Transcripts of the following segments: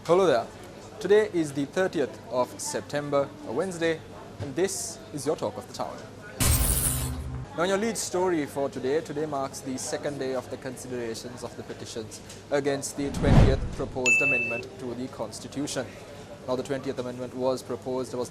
Hello there. Today is the 30th of September, a Wednesday, and this is your Talk of the Town. Now, your lead story for today marks the second day of the considerations of the petitions against the 20th proposed amendment to the Constitution. Now, the 20th amendment was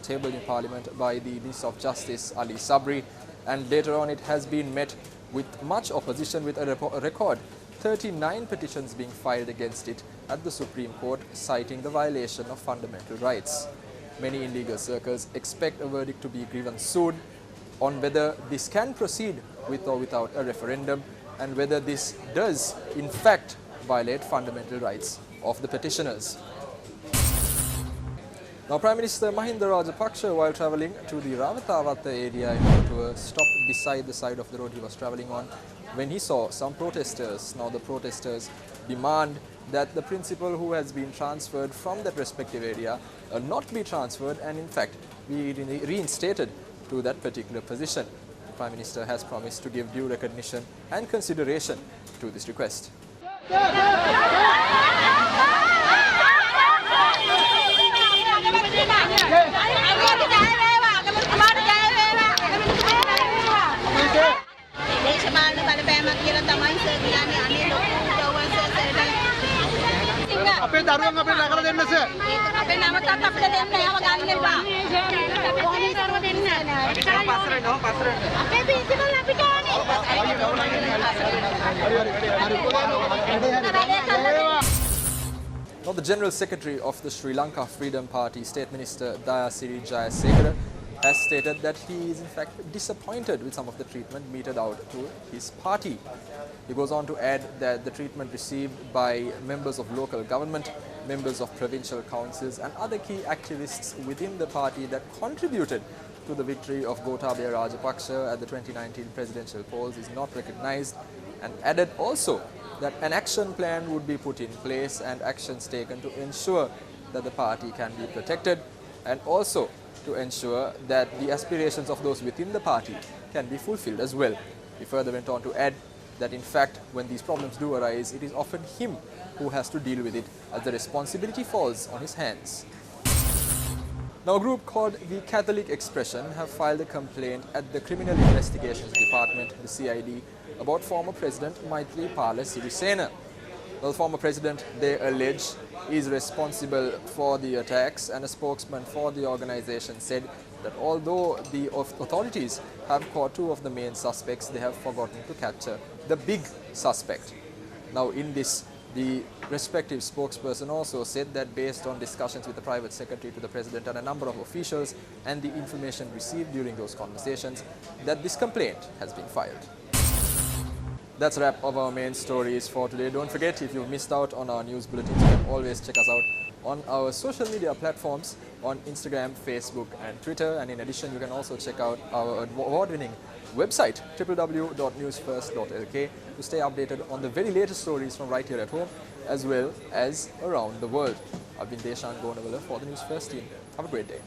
tabled in Parliament by the Minister of Justice, Ali Sabri, and later on it has been met with much opposition, with a record 39 petitions being filed against it at the Supreme Court, citing the violation of fundamental rights. Many in legal circles expect a verdict to be given soon on whether this can proceed with or without a referendum, and whether this does in fact violate fundamental rights of the petitioners. Now, Prime Minister Mahinda Rajapaksa, while travelling to the Rawatawata area in order to stop beside the side of the road he was travelling on, when he saw some protesters. Now, the protesters demand that the principal who has been transferred from that respective area not be transferred and in fact be reinstated to that particular position. The Prime Minister has promised to give due recognition and consideration to this request. Now, the General Secretary of the Sri Lanka Freedom Party, State Minister Dayasiri Jayasekara, has stated that he is in fact disappointed with some of the treatment meted out to his party. He goes on to add that the treatment received by members of local government, members of provincial councils and other key activists within the party that contributed to the victory of Gotabaya Rajapaksa at the 2019 presidential polls is not recognized, and added also that an action plan would be put in place and actions taken to ensure that the party can be protected, and also to ensure that the aspirations of those within the party can be fulfilled as well. He further went on to add that in fact when these problems do arise, it is often him who has to deal with it, as the responsibility falls on his hands. Now, a group called the Catholic Expression have filed a complaint at the Criminal Investigations Department, the CID, about former President Maithripala Sirisena. The former president, they allege, is responsible for the attacks, and a spokesman for the organization said that although the authorities have caught two of the main suspects, they have forgotten to capture the big suspect. Now, in this, the respective spokesperson also said that based on discussions with the private secretary to the president and a number of officials and the information received during those conversations, that this complaint has been filed. That's a wrap of our main stories for today. Don't forget, if you've missed out on our news bulletins, you can always check us out on our social media platforms on Instagram, Facebook and Twitter. And in addition, you can also check out our award-winning website, www.newsfirst.lk, to stay updated on the very latest stories from right here at home as well as around the world. I've been Deshan Gonawala for the News First team. Have a great day.